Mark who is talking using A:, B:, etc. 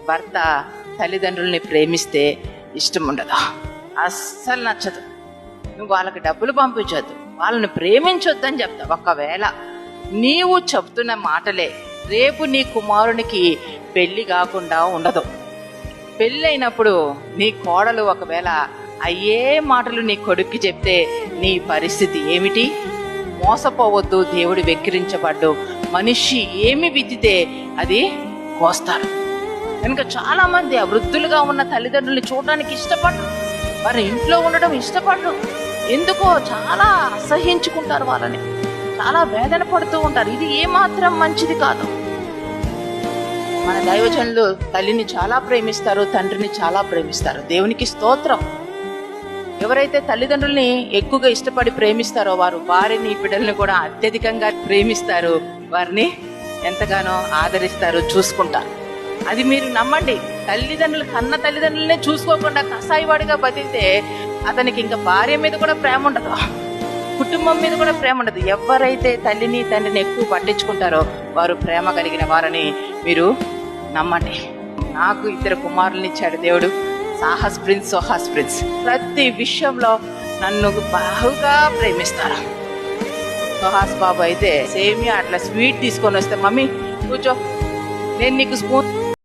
A: భర్త తల్లిదండ్రుల్ని ప్రేమిస్తే ఇష్టం ఉండదు, అస్సలు నచ్చదు. నువ్వు వాళ్ళకి డబ్బులు పంపించొద్దు, వాళ్ళని ప్రేమించొద్దని చెప్తావు. ఒకవేళ నీవు చెప్తున్న మాటలే రేపు నీ కుమారునికి పెళ్లి కాకుండా ఉండదు. పెళ్ళైనప్పుడు నీ కోడలు ఒకవేళ అయ్యే మాటలు నీ కొడుక్కి చెప్తే నీ పరిస్థితి ఏమిటి? మోసపోవద్దు, దేవుడు వెక్కిరించబడ్డు. మనిషి ఏమి విత్తితే అది కోస్తాడు. కనుక చాలా మంది వృద్ధులుగా ఉన్న తల్లిదండ్రుల్ని చూడడానికి ఇష్టపడరు, వారి ఇంట్లో ఉండడం ఇష్టపడరు. ఎందుకో చాలా అసహ్యించుకుంటారు, వాళ్ళని చాలా వేదన పడుతూ ఉంటారు. ఇది ఏమాత్రం మంచిది కాదు. మన దైవజనులు తల్లిని చాలా ప్రేమిస్తారు, తండ్రిని చాలా ప్రేమిస్తారు. దేవునికి స్తోత్రం. ఎవరైతే తల్లిదండ్రుల్ని ఎక్కువగా ఇష్టపడి ప్రేమిస్తారో వారు వారిని బిడ్డల్ని కూడా అత్యధికంగా ప్రేమిస్తారు, వారిని ఎంతగానో ఆదరిస్తారు, చూసుకుంటారు. అది మీరు నమ్మండి. తల్లిదండ్రులు కన్న తల్లిదండ్రులనే చూసుకోకుండా కసాయివాడిగా బతికితే అతనికి ఇంకా భార్య మీద కూడా ప్రేమ ఉండదు, కుటుంబం మీద కూడా ప్రేమ ఉండదు. ఎవరైతే తల్లిని తండ్రిని ఎక్కువ పట్టించుకుంటారో వారు ప్రేమ కలిగిన వారని మీరు నమ్మండి. నాకు 2 కుమారుల్ని ఇచ్చాడు దేవుడు, సాహస్ ప్రిన్స్, సోహాస్ ప్రిన్స్. ప్రతి విషయంలో నన్ను బాగా ప్రేమిస్తారు. సోహాస్ బాబు అయితే సేమియా అట్లా స్వీట్ తీసుకొని వస్తే, మమ్మీ కూర్చో, నేను నీకు స్పూన్